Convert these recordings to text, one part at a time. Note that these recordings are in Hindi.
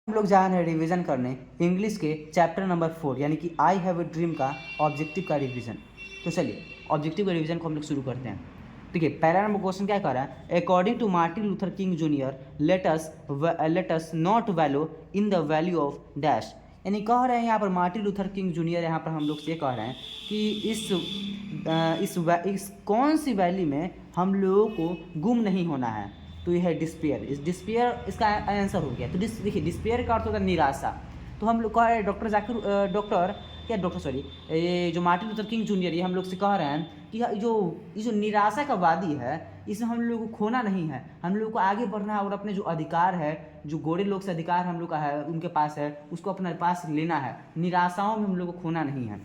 हम लोग जा रहे हैं रिवीजन करने इंग्लिश के चैप्टर नंबर 4 यानी कि आई हैव ए ड्रीम का ऑब्जेक्टिव का रिवीजन। तो चलिए ऑब्जेक्टिव का रिवीजन को हम लोग शुरू करते हैं। देखिए पहला नंबर क्वेश्चन क्या कह रहा है, according to Martin Luther King junior let us not value in the value of dash. यानी कह रहे हैं यहाँ पर मार्टिन लूथर किंग जूनियर यहाँ पर हम लोग से कह रहे हैं कि इस कौन सी वैल्यू में हम लोगों को गुम नहीं होना है। तो यह है डिस्पेयर। इस डिस्पेयर इसका आंसर हो गया। तो देखिए डिस्पेयर का अर्थ होता है निराशा। तो हम लोग कह रहे हैं डॉक्टर सॉरी ये जो मार्टिन लूथर किंग जूनियर ये हम लोग से कह रहे हैं कि ये जो निराशा का वादी है इसमें हम लोग को खोना नहीं है, हम लोग को आगे बढ़ना है और अपने जो अधिकार है, जो गोरे लोग से अधिकार हम लोग का है उनके पास है, उसको अपने पास लेना है। निराशाओं में हम लोग को खोना नहीं है।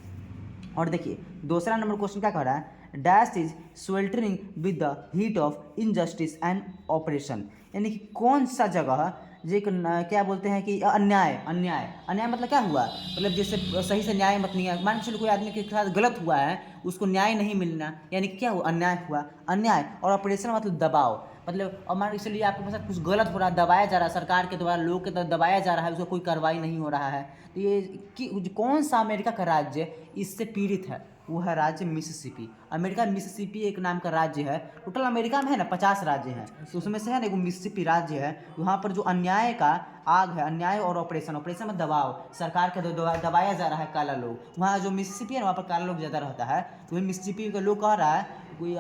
और देखिए दूसरा नंबर क्वेश्चन क्या कह रहा है, dash is sweltering with the heat of injustice and operation. यानी कि कौन सा जगह जो क्या बोलते हैं कि अन्याय अन्याय अन्याय मतलब क्या हुआ, मतलब जैसे सही से न्याय मत नहीं है, मान के चलो कोई आदमी के साथ गलत हुआ है उसको न्याय नहीं मिलना, यानी क्या हुआ अन्याय हुआ अन्याय। और ऑपरेशन मतलब दबाव, मतलब और मान के चलिए आपके साथ कुछ गलत हो रहा है, दबाया जा रहा है सरकार के द्वारा, लोग के द्वारा दबाया जा रहा है, उसको कोई कार्रवाई नहीं हो रहा है। तो ये कि कौन सा अमेरिका का राज्य इससे पीड़ित है, वो है राज्य मिसिसिपी। अमेरिका में मिसिसिपी एक नाम का राज्य है। टोटल अमेरिका में है ना 50 राज्य हैं, तो उसमें से है ना एक मिसिसिपी राज्य है। वहाँ पर जो अन्याय का आग है, अन्याय और ऑपरेशन, ऑपरेशन में दबाव, सरकार के द्वारा दबाया जा रहा है काला लोग, वहाँ जो मिसिसिपी है वहाँ पर काला लोग ज़्यादा रहता है। तो वही मिसिसिपी के लोग कह रहा है, कोई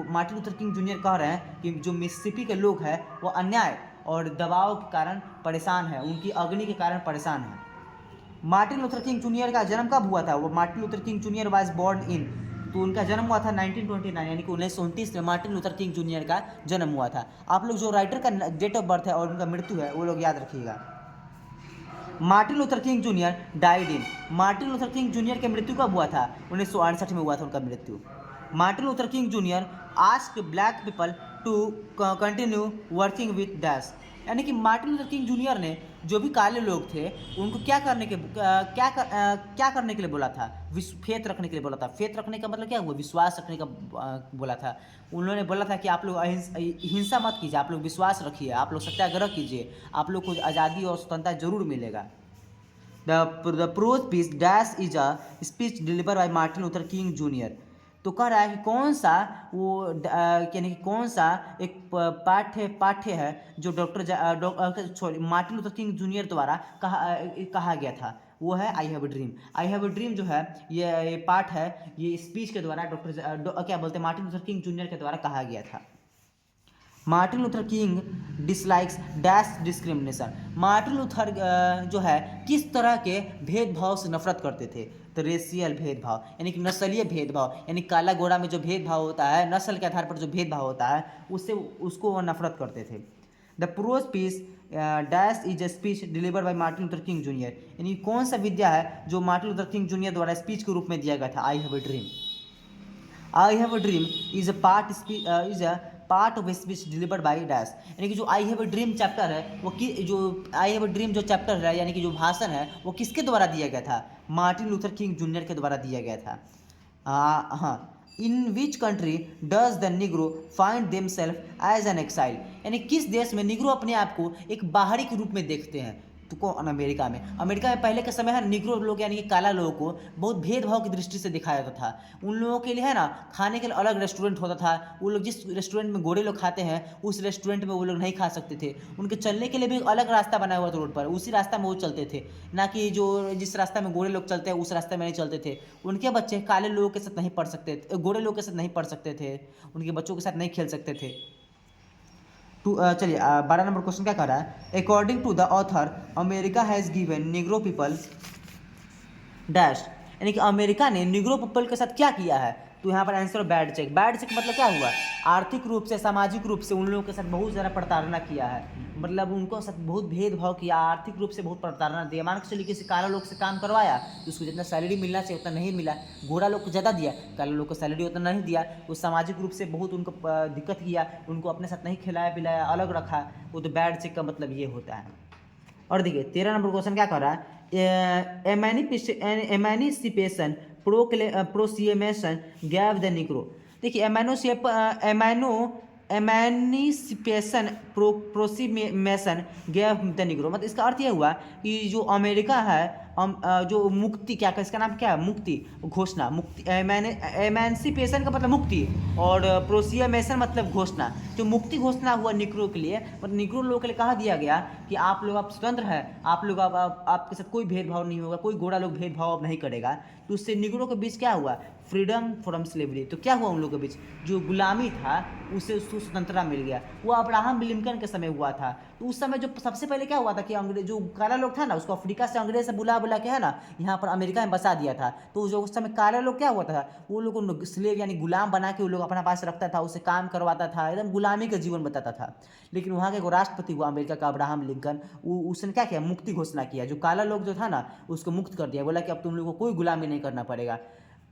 मार्टिन लूथर किंग जूनियर कह रहे हैं कि जो मिसिसिपी के लोग हैं वो अन्याय और दबाव के कारण परेशान है, उनकी अग्नि के कारण परेशान है। मार्टिन लूथर किंग जूनियर का जन्म कब हुआ था, वो Martin Luther King junior was born in, तो उनका जन्म हुआ था 1929 यानी कि 1929 में मार्टिन लूथर किंग जूनियर का जन्म हुआ था। आप लोग जो राइटर का डेट ऑफ बर्थ है और उनका मृत्यु है वो लोग याद रखिएगा। Martin Luther King junior died in, Martin Luther King junior की मृत्यु कब हुआ था, 1968 में हुआ था उनका मृत्यु। Martin Luther King junior asked black people to continue working with dash. यानी कि मार्टिन लूथर किंग जूनियर ने जो भी काले लोग थे उनको क्या करने के लिए बोला था, फेथ रखने के लिए बोला था। फेथ रखने का मतलब क्या हुआ, विश्वास रखने का बोला था। उन्होंने बोला था कि आप लोग हिंसा मत कीजिए, आप लोग विश्वास रखिए, आप लोग सत्याग्रह कीजिए, आप लोग को आज़ादी और स्वतंत्रता जरूर मिलेगा। The prose piece dash is a speech deliver by Martin Luther King junior. तो कह रहा है कि कौन सा वो यानी कि कौन सा एक पाठ्य है जो sorry Martin Luther King junior द्वारा कहा गया था, वो है आई have a dream. I have a dream जो है ये पाठ है, ये स्पीच के द्वारा क्या बोलते हैं मार्टिन लूथर किंग जूनियर के द्वारा कहा गया था। Martin Luther king dislikes dash discrimination. Martin Luther जो है किस तरह के भेदभाव से नफरत करते थे, तो रेशियल भेदभाव यानी कि नस्लीय भेदभाव, यानी काला गोरा में जो भेदभाव होता है, नस्ल के आधार पर जो भेदभाव होता है उससे उसको वो नफरत करते थे। The prose piece dash is a speech deliver by Martin Luther King junior. यानी कौन सा विद्या है जो मार्टिन लूथर किंग जूनियर द्वारा स्पीच के रूप में दिया गया था, I have a dream. I have a dream is a part of speech delivered by dash. यानी कि जो I have a dream chapter है वो जो आई हैव अ ड्रीम जो चैप्टर है यानी कि जो भाषण है वो किसके द्वारा दिया गया था, मार्टिन लूथर किंग जूनियर के द्वारा दिया गया था। हाँ, in which country does the negro find them self as an exile. यानी किस देश में निग्रो अपने आप को एक बाहरी के रूप में देखते हैं, तो कौन, अमेरिका में। अमेरिका में पहले के समय है निग्रो लोग यानी कि काला लोगों को बहुत भेदभाव की दृष्टि से दिखाया जाता था। उन लोगों के लिए है ना खाने के लिए अलग रेस्टोरेंट होता था, वो लोग जिस रेस्टोरेंट में गोरे लोग खाते हैं उस रेस्टोरेंट में वो लोग नहीं खा सकते थे। उनके चलने के लिए भी अलग रास्ता बनाया हुआ था रोड पर, उसी रास्ता में वो चलते थे, ना कि जो जिस रास्ता में गोरे लोग चलते हैं उस रास्ते में नहीं चलते थे। उनके बच्चे काले लोगों के साथ नहीं पढ़ सकते थे, गोरे लोगों के साथ नहीं पढ़ सकते थे, उनके बच्चों के साथ नहीं खेल सकते थे। चलिए 12 नंबर क्वेश्चन क्या कर रहा है, according to the author America has given negro people dash. यानी कि अमेरिका ने निग्रो पीपल के साथ क्या किया है, तो यहाँ पर answer bad check. Bad check मतलब क्या हुआ, आर्थिक रूप से सामाजिक रूप से उन लोगों के साथ बहुत ज़्यादा प्रताड़ना किया है, मतलब उनको साथ बहुत भेदभाव किया, आर्थिक रूप से बहुत प्रताड़ना दिया। मान के चलिए किसी काला लोग से काम करवाया तो उसको जितना सैलरी मिलना चाहिए उतना नहीं मिला, गोरा लोग को ज़्यादा दिया, काला लोग को सैलरी उतना नहीं दिया, वो सामाजिक रूप से बहुत उनको दिक्कत किया, उनको अपने साथ नहीं खिलाया पिलाया, अलग रखा, वो तो बैड चेक का मतलब ये होता है। और देखिए 13 नंबर क्वेश्चन क्या कर रहा है, एमेनिसिपेशन प्रोक्लेमेशन गैव द निग्रो। देखिए एमेनो एमेनिसिपेशन प्रोसीमेशन गेव द निग्रो, मतलब इसका अर्थ यह हुआ कि जो अमेरिका है जो मुक्ति क्या इसका नाम क्या है, मुक्ति घोषणा, मुक्ति एमेंसिपेशन का मतलब मुक्ति और प्रोसीमेशन मतलब घोषणा, जो मुक्ति घोषणा हुआ निग्रो के लिए, मतलब निग्रो लोगों के लिए कहा दिया गया कि आप लोग आप स्वतंत्र हैं, आप लोग आपके साथ कोई भेदभाव नहीं होगा, कोई गोरा लोग भेदभाव अब नहीं करेगा। तो उससे निग्रो के बीच क्या हुआ, फ्रीडम फ्रॉम स्लेवरी। तो क्या हुआ उन लोगों के बीच, जो गुलामी था उससे उसको स्वतंत्रता मिल गया। वो अब्राहम लिंकन के समय हुआ था। तो उस समय जो सबसे पहले क्या हुआ था कि अंग्रेज जो काला लोग था ना, उसको अफ्रीका से अंग्रेज से बुला के है ना यहाँ पर अमेरिका में बसा दिया था। तो जो उस समय काला लोग क्या हुआ था, वो लोग उन स्लेव यानी गुलाम बना के वो लोग अपना पास रखता था, उससे काम करवाता था, एकदम गुलामी का जीवन बताता था। लेकिन वहाँ के राष्ट्रपति हुआ अमेरिका का अब्राहम लिंकन, उसने क्या किया, मुक्ति घोषणा किया। जो काला लोग जो था ना उसको मुक्त कर दिया, बोला कि अब तुम लोग को कोई गुलामी नहीं करना पड़ेगा,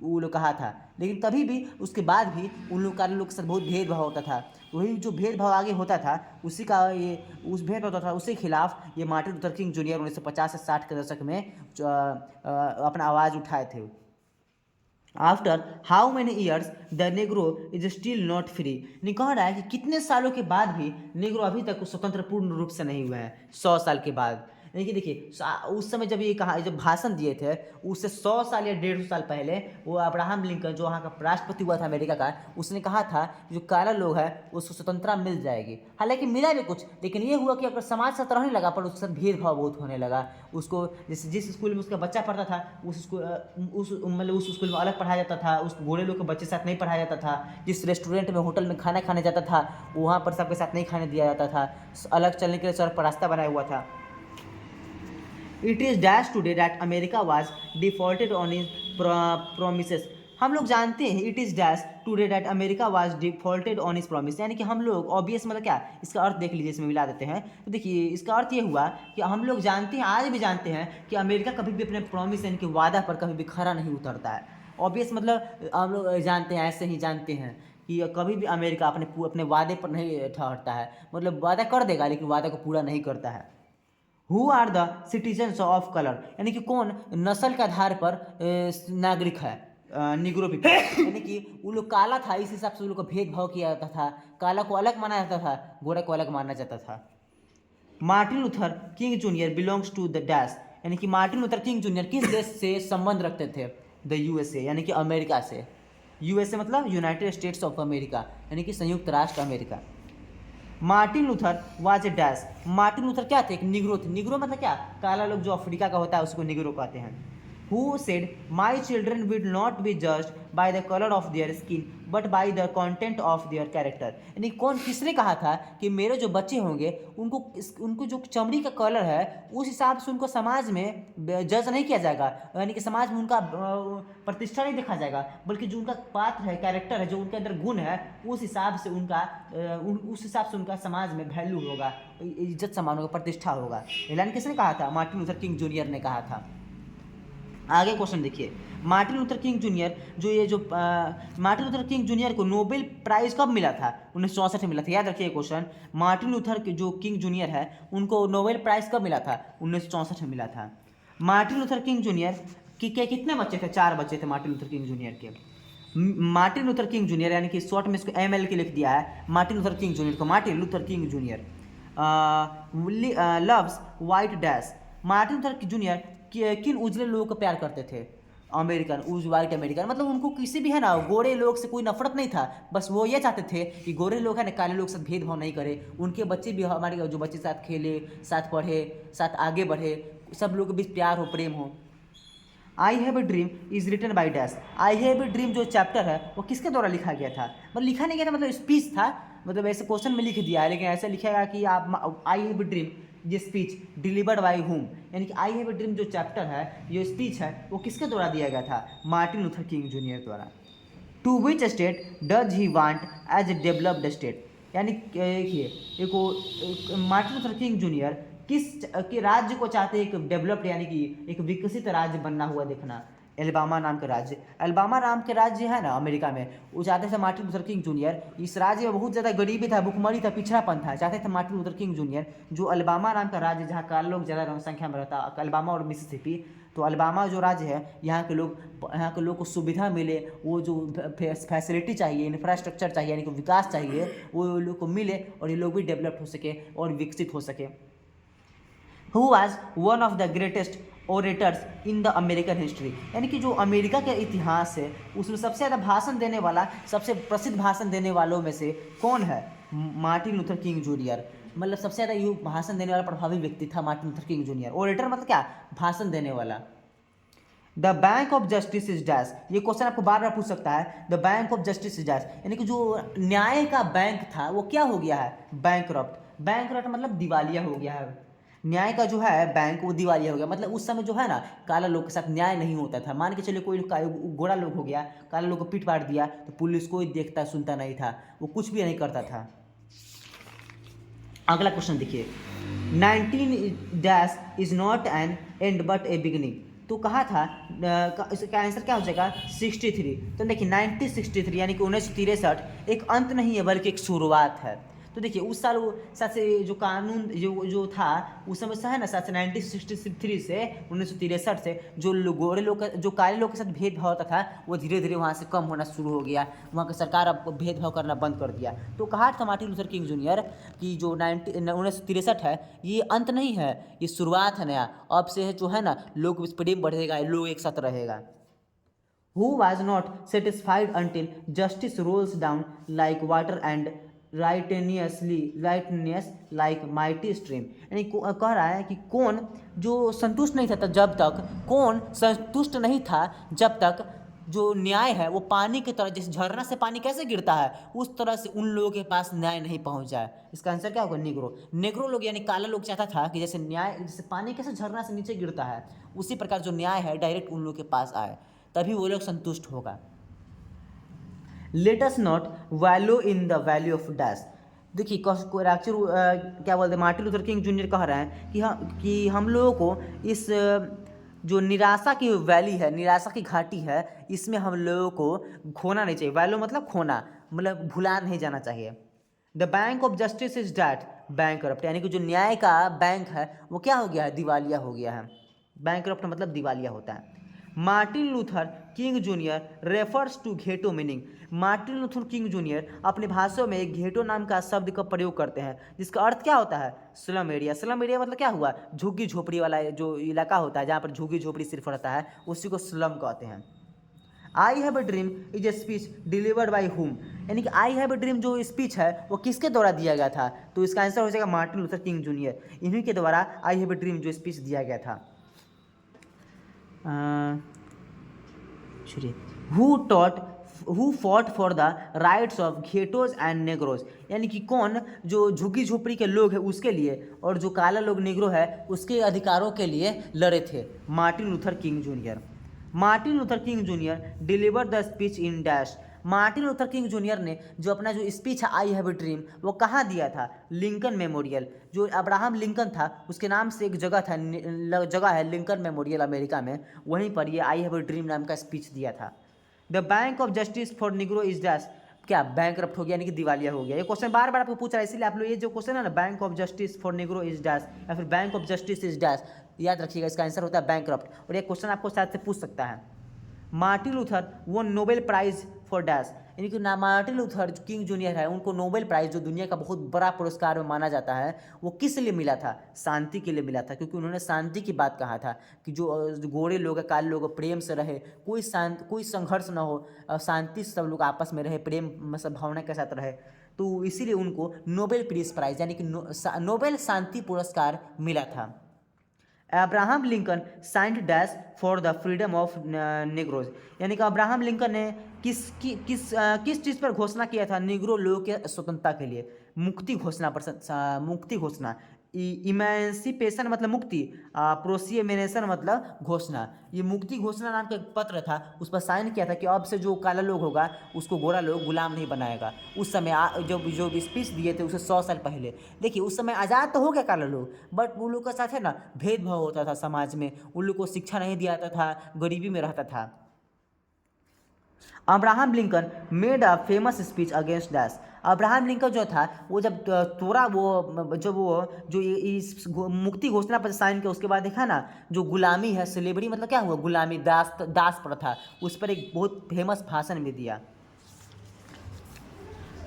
वो लोग कहा था। लेकिन तभी भी उसके बाद भी उन लोग काले लोग के साथ बहुत भेदभाव होता था। वही जो भेदभाव आगे होता था उसी का ये उस भेदभाव होता था, उसके खिलाफ ये मार्टिन लूथर किंग जूनियर 1950 से 60 के दशक में अपना आवाज़ उठाए थे। After how many years the Negro is still not free, नहीं कह रहा है कि कितने सालों के बाद भी नेग्रो अभी तक स्वतंत्र पूर्ण रूप से नहीं हुए हैं, 100 साल के बाद। यानी कि देखिए उस समय जब ये कहा जब भाषण दिए थे उससे 100 साल या 150 साल पहले वो अब्राहम लिंकन जो वहाँ का राष्ट्रपति हुआ था अमेरिका का, उसने कहा था जो काला लोग है उसको स्वतंत्रता मिल जाएगी। हालांकि मिला भी कुछ, लेकिन ये हुआ कि अगर समाज से तरह नहीं लगा पर उसके साथ भेदभाव बहुत होने लगा। उसको जिस स्कूल में उसका बच्चा पढ़ता था उस स्कूल में अलग पढ़ाया जाता था, उस गोरे लोग के बच्चे साथ नहीं पढ़ाया जाता था। जिस रेस्टोरेंट में होटल में खाना खाने जाता था वहाँ पर सबके साथ नहीं खाने दिया जाता था, अलग चलने के लिए सड़क पर रास्ता बनाया हुआ था। It is dashed today that America was defaulted on its promises. हम लोग जानते हैं it is dash today that America was defaulted on इस प्रॉमिस, यानी कि हम लोग ऑब्वियस मतलब क्या, इसका अर्थ देख लीजिए, इसमें मिला देते हैं। तो देखिए इसका अर्थ ये हुआ कि हम लोग जानते हैं, आज भी जानते हैं कि अमेरिका कभी भी अपने प्रॉमिस यानी कि वादा पर कभी भी खरा नहीं उतरता है। ऑब्वियस मतलब हम लोग जानते हैं, ऐसे ही जानते हैं कि कभी भी अमेरिका अपने वादे पर नहीं ठहरता है, मतलब वादा कर देगा लेकिन वादा को पूरा नहीं करता है। Who are the citizens of colour, यानी कि कौन नस्ल के आधार पर नागरिक है, निग्रो पीपल, यानी कि वो लोग काला था इस हिसाब से उन लोग को भेदभाव किया जाता था, काला को अलग माना जाता था, गोरा को अलग माना जाता था। Martin Luther King junior belongs to the dash, यानी कि मार्टिन लूथर किंग जूनियर किस देश से संबंध रखते थे, द यूएसए, यानी कि अमेरिका से। यूएसए मतलब यूनाइटेड स्टेट्स ऑफ अमेरिका, यानी कि संयुक्त राष्ट्र America. Martin Luther was a dash, Martin Luther क्या थे, एक निग्रो थे। निग्रो मतलब क्या, काला लोग जो अफ्रीका का होता है उसको निग्रो कहते हैं। Who said my children will not be judged by the colour of their skin but by the content of their character, यानी कौन किसने कहा था कि मेरे जो बच्चे होंगे उनको जो चमड़ी का कलर है उस हिसाब से उनको समाज में जज नहीं किया जाएगा, यानी कि समाज में उनका प्रतिष्ठा नहीं देखा जाएगा, बल्कि जो उनका पात्र है, कैरेक्टर है, जो उनके अंदर गुण है, उस हिसाब से उनका समाज में वैल्यू होगा, इज्जत सम्मान होगा, प्रतिष्ठा होगा। ऐलान किसने कहा था, मार्टिन लूथर किंग जूनियर ने कहा था। आगे क्वेश्चन देखिए, Martin Luther King junior Martin Luther King junior को नोबेल प्राइज कब मिला था, 1964 में मिला था। याद रखिए क्वेश्चन, मार्टिन लूथर जो किंग जूनियर है उनको नोबेल प्राइज कब मिला था, 1964 में मिला था। मार्टिन लूथर किंग जूनियर के कितने बच्चे थे, 4 बच्चे थे मार्टिन लूथर किंग जूनियर के। मार्टिन लूथर किंग जूनियर यानी कि शॉर्ट में इसको ML के लिख दिया है, मार्टिन लूथर किंग जूनियर को Martin Luther King junior loves white dash, Martin Luther junior किन उजले लोगों को प्यार करते थे, अमेरिकन, वाइट अमेरिकन, मतलब उनको किसी भी है ना गोरे लोग से कोई नफरत नहीं था, बस वो ये चाहते थे कि गोरे लोग है ना काले लोग से भेदभाव नहीं करे, उनके बच्चे भी हमारे जो बच्चे साथ खेले, साथ पढ़े, साथ आगे बढ़े, सब लोग के बीच प्यार हो, प्रेम हो। I have a dream is written by dash, I have a dream जो चैप्टर है वो किसके द्वारा लिखा गया था, मतलब लिखा नहीं गया था, मतलब स्पीच था, मतलब ऐसे क्वेश्चन में लिख दिया है, लेकिन ऐसे लिखेगा कि आप आई हैव ए ड्रीम ये स्पीच डिलीवर्ड बाई हुम, यानी कि आई हैव ए ड्रीम जो चैप्टर है, ये स्पीच है, वो किसके द्वारा दिया गया था, मार्टिन लूथर किंग जूनियर द्वारा। To which state does he want as a developed state, यानी देखिए एक मार्टिन लूथर किंग जूनियर किस के राज्य को चाहते हैं, एक डेवलप्ड यानी कि एक विकसित राज्य बनना हुआ देखना, एल्बामा नाम के राज्य, एल्बामा नाम के राज्य है ना अमेरिका में, वो चाहते थे मार्टिन लूथर किंग जूनियर, इस राज्य में बहुत ज़्यादा गरीबी था, भुखमरी था, पिछड़ापन था, चाहते थे मार्टिन लूथर किंग जूनियर जो अल्बामा नाम का राज्य जहाँ काले लोग ज़्यादा संख्या में रहता, अल्बामा और मिसिसिपी, तो अल्बामा जो राज्य है यहाँ के लोग को सुविधा मिले, वो जो फैसिलिटी चाहिए, इंफ्रास्ट्रक्चर चाहिए, यानी कि विकास चाहिए, वो लोग को मिले और ये लोग भी डेवलप हो सके और विकसित हो सके। Who was one of the greatest orators in the American history, यानी कि जो अमेरिका का इतिहास है उसमें सबसे ज़्यादा भाषण देने वाला, सबसे प्रसिद्ध भाषण देने वालों में से कौन है? मार्टिन लूथर किंग जूनियर, मतलब सबसे ज़्यादा ये भाषण देने वाला प्रभावी व्यक्ति था Martin Luther King junior. Orator मतलब क्या? भाषण देने वाला। The bank of justice is dash, ये क्वेश्चन आपको बार बार पूछ सकता है। The bank of justice is dash, यानी कि जो न्याय का बैंक था वो क्या हो गया है? बैंकरप्ट। बैंकरप्ट मतलब दिवालिया हो गया है। न्याय का जो है बैंक वो दिवालिया हो गया, मतलब उस समय जो है ना काला लोग के साथ न्याय नहीं होता था। मान के चलिए कोई गोरा लोग हो गया, काला लोग को पीट पाट दिया तो पुलिस कोई देखता सुनता नहीं था, वो कुछ भी नहीं करता था। अगला क्वेश्चन देखिए, 19 dash is not an and but A beginning, तो कहा था इसका आंसर क्या हो जाएगा? 63। तो देखिए 1963 यानी कि 1963 एक अंत नहीं है बल्कि एक शुरुआत है। तो देखिए उस साल वो साथ से जो कानून जो था उस समय से है ना, साथ से 1963 से 1963 से जो गोरे लोग का जो काले लोग के साथ भेदभाव होता था वो धीरे धीरे वहाँ से कम होना शुरू हो गया। वहाँ की सरकार अब भेदभाव करना बंद कर दिया। तो कहा था मार्टिन लूथर किंग जूनियर कि जो 1963 है ये अंत नहीं है, ये शुरुआत है नया। अब से जो है ना लोग प्रेम बढ़ेगा, लोग एक साथ रहेगा। Who was not satisfied until justice rolls down like water and righteousness like mighty stream, यानी कह रहा है कि कौन जो संतुष्ट नहीं था जब तक, कौन संतुष्ट नहीं था जब तक जो न्याय है वो पानी की तरह, जैसे झरना से पानी कैसे गिरता है उस तरह से उन लोगों के पास न्याय नहीं पहुंच जाए। इसका आंसर क्या होगा? निग्रो। निग्रो लोग यानी काला लोग चाहता था कि जैसे न्याय, जैसे पानी कैसे झरना से नीचे गिरता है उसी प्रकार जो न्याय है डायरेक्ट उन लोगों के पास आए, तभी वो लोग संतुष्ट होगा। Late us not value in the value of dash, देखिए क्या बोलते हैं मार्टिन लूथर किंग जूनियर कह रहे हैं कि हम लोगों को इस जो निराशा की वैली है, निराशा की घाटी है, इसमें हम लोगों को खोना नहीं चाहिए। वैल्यू मतलब खोना, मतलब भुला नहीं जाना चाहिए। The bank of justice is that bankrupt, यानी कि जो न्याय का बैंक है वो क्या हो गया है? दिवालिया हो गया है। बैंकरप्ट मतलब दिवालिया होता है। Martin Luther King junior refers to ghetto meaning, Martin Luther King junior अपने भाषण में एक घेटो नाम का शब्द का प्रयोग करते हैं जिसका अर्थ क्या होता है? Slum area. स्लम एरिया मतलब क्या हुआ? झुग्गी झोपड़ी वाला जो इलाका होता है जहाँ पर झुग्गी झोपड़ी सिर्फ रहता है उसी को स्लम कहते हैं। आई have a dream is a speech delivered by हुम, यानी कि आई हैव अ ड्रीम जो स्पीच है वो किसके द्वारा दिया गया था? तो इसका आंसर हो जाएगा मार्टिन लूथर किंग जूनियर, इन्हीं के द्वारा आई हैव अ ड्रीम जो स्पीच दिया गया था। Who fought for the rights of ghettos and negroes, यानी कि कौन जो झुग्गी झोपड़ी के लोग हैं उसके लिए और जो काला लोग नेग्रो है उसके अधिकारों के लिए लड़े थे? Martin Luther King junior. Martin Luther King junior deliver the speech in dash, Martin Luther King junior ने जो अपना जो स्पीच है आई हैव अ ड्रीम वो कहाँ दिया था? लिंकन मेमोरियल, जो अब्राहम लिंकन था उसके नाम से एक जगह है लिंकन मेमोरियल अमेरिका में, वहीं पर ये आई हैव अ ड्रीम नाम का स्पीच दिया था। The bank of justice for Negro is dash, क्या बैंकरप्ट हो गया यानी कि दिवालिया हो गया। ये क्वेश्चन बार बार आपको पूछ रहा है, इसलिए आप लोग ये जो क्वेश्चन है ना bank of justice for Negro is dash या फिर bank of justice is dash, याद रखिएगा इसका आंसर होता है बैंकरप्ट। और ये क्वेश्चन आपको शायद से पूछ सकता है। Martin Luther won Nobel prize for dash, यानी कि मार्टिन लूथर किंग जूनियर है उनको नोबेल प्राइज जो दुनिया का बहुत बड़ा पुरस्कार में माना जाता है वो किस लिए मिला था? शांति के लिए मिला था, क्योंकि उन्होंने शांति की बात कहा था कि जो गोरे लोग काले लोग प्रेम से रहे, कोई संघर्ष ना हो, शांति से सब लोग आपस में रहे, प्रेम मतलब भावना के साथ रहे, तो इसीलिए उनको नोबेल पीस प्राइज यानी कि नोबेल शांति पुरस्कार मिला था। Abraham Lincoln signed dash for the freedom of नेग्रोज, यानी कि अब्राहम लिंकन ने किस चीज़ पर घोषणा किया था? निग्रो लोगों के स्वतंत्रता के लिए, मुक्ति घोषणा। इमेंसिपेशन मतलब मुक्ति, प्रोसिएमेनेशन मतलब घोषणा। ये मुक्ति घोषणा नाम का एक पत्र था, उस पर साइन किया था कि अब से जो काला लोग होगा उसको गोरा लोग गुलाम नहीं बनाएगा। उस समय जब जो स्पीच दिए थे उसे 100 साल पहले। देखिए उस समय आज़ाद तो हो गया काला लोग, बट वो लोग के साथ है ना भेदभाव होता था समाज में, उन लोग को शिक्षा नहीं दिया जाता था, गरीबी में रहता था। Abraham Lincoln made a famous speech against dash. Abraham Lincoln जो था वो जब तोड़ा वो जब वो जो इस मुक्ति घोषणा पर साइन किया उसके बाद देखा ना जो गुलामी है, स्लेवरी मतलब क्या हुआ, गुलामी, दास प्रथा, उस पर एक बहुत फेमस भाषण भी दिया।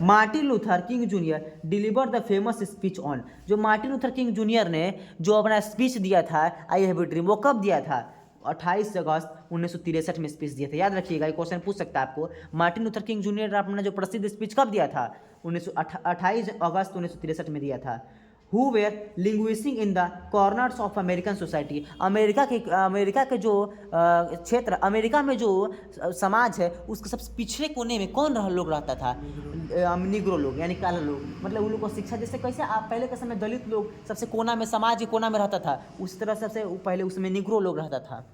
Martin Luther King junior deliver the famous speech on. जो मार्टिन लूथर किंग जूनियर ने जो अपना स्पीच दिया था आई हैव ए ड्रीम, वो कब दिया था? 28 अगस्त 1963 में स्पीच दिया था। याद रखिएगा, ये क्वेश्चन पूछ सकता है आपको। मार्टिन लूथर किंग जूनियर ने अपना जो प्रसिद्ध स्पीच कब दिया था? 28 अगस्त 1963 में दिया था। Who were languishing in the corners of American society. America के जो क्षेत्र, अमेरिका में जो समाज है उसके सबसे पिछड़े कोने में कौन लोग रहता था? निग्रो लोग, यानी काला लोग। मतलब उन लोग को शिक्षा, जैसे कैसे आप पहले के समय दलित लोग सबसे कोना में, समाज के कोना में रहता था, उसी तरह सबसे पहले उसमें निग्रो लोग रहता था।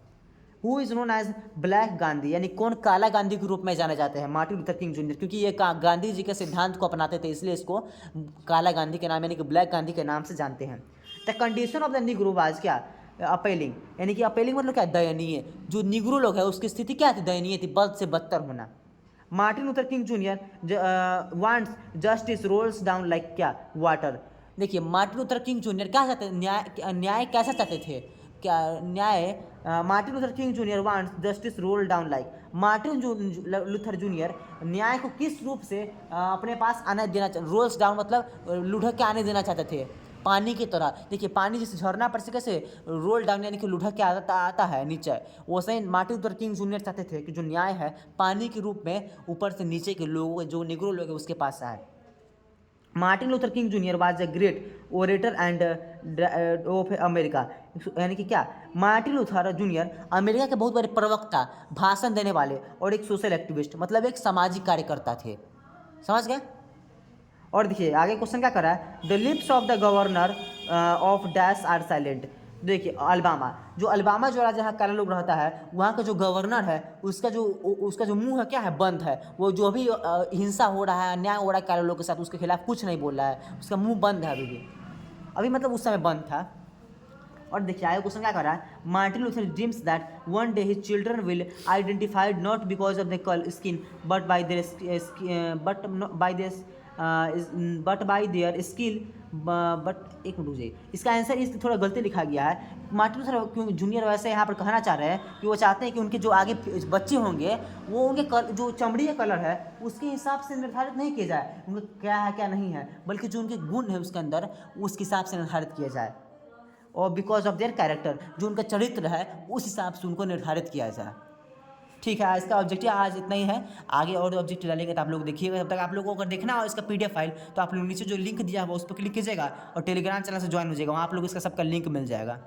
Who is known as black Gandhi, यानी कौन काला गांधी के रूप में जाने जाते हैं? मार्टिन लूथर किंग जूनियर, क्योंकि ये गांधी जी के सिद्धांत को अपनाते थे, इसलिए इसको काला गांधी के नाम यानी कि ब्लैक गांधी के नाम से जानते हैं। The condition of the Negro was क्या? अपेलिंग, यानी कि अपेलिंग मतलब क्या? दयनीय। जो निग्रो लोग है उसकी स्थिति क्या थी? दयनीय थी, बद से बदतर होना। Martin Luther King junior wants justice rolls down like क्या? वाटर। देखिए मार्टिन लूथर किंग जूनियर क्या चाहते? न्याय कैसा चाहते थे? क्या न्याय? Martin Luther King junior wants justice roll down like. Martin Luther junior न्याय को किस रूप से अपने पास आने देना, रोल्स डाउन मतलब लुढ़क के आने देना चाहते थे? पानी की तरह। देखिए पानी जैसे झरना पर से कैसे रोल डाउन यानी कि लुढ़क के आता है नीचे, वैसे ही मार्टिन लूथर किंग जूनियर चाहते थे कि जो न्याय है पानी के रूप में ऊपर से नीचे के लोगों, जो निग्रो लोग हैं उसके पास आए। Martin Luther King junior was a great orator end of America, यानी कि क्या? मार्टिन लूथर जूनियर अमेरिका के बहुत बड़े प्रवक्ता, भाषण देने वाले और एक सोशल एक्टिविस्ट, मतलब एक सामाजिक कार्यकर्ता थे। समझ गए? और देखिए आगे क्वेश्चन क्या कर रहा है? The lips of the governor of dash are silent. देखिए अलबामा, जो अलबामा जो जहाँ काला लोग रहता है वहाँ का जो गवर्नर है उसका जो मुंह है क्या है? बंद है। वो जो भी हिंसा हो रहा है, अन्याय हो रहा है काले लोग के साथ, उसके खिलाफ कुछ नहीं बोल रहा है, उसका मुंह बंद है अभी मतलब उस समय बंद था। और देखिए आगे क्वेश्चन क्या कर रहा है? Martin Luther dreams that one day his children will identified not because of the skin but by their skill. But एक मिनट रुकिए, इसका आंसर इस थोड़ा गलती लिखा गया है। मार्टिन लूथर क्यों जूनियर वैसे यहाँ पर कहना चाह रहे हैं कि वो चाहते हैं कि उनके जो आगे बच्चे होंगे वो उनके जो चमड़ी का कलर है उसके हिसाब से निर्धारित नहीं किया जाए, उनका क्या है क्या नहीं है, बल्कि जो उनके गुण है उसके अंदर उसके हिसाब से निर्धारित किया जाए। और बिकॉज ऑफ देयर कैरेक्टर, जो उनका चरित्र है उस हिसाब से उनको निर्धारित किया जाए। ठीक है, इसका ऑब्जेक्टिव आज इतना ही है। आगे और ऑब्जेक्टिव डालेंगे तो आप लोग देखिएगा। जब तक आप लोगों को अगर देखना हो इसका PDF फाइल तो आप लोग नीचे जो लिंक दिया है उस पर क्लिक कीजिएगा और टेलीग्राम चैनल से ज्वाइन हो जाएगा, वहाँ आप लोग इसका सबका लिंक मिल जाएगा।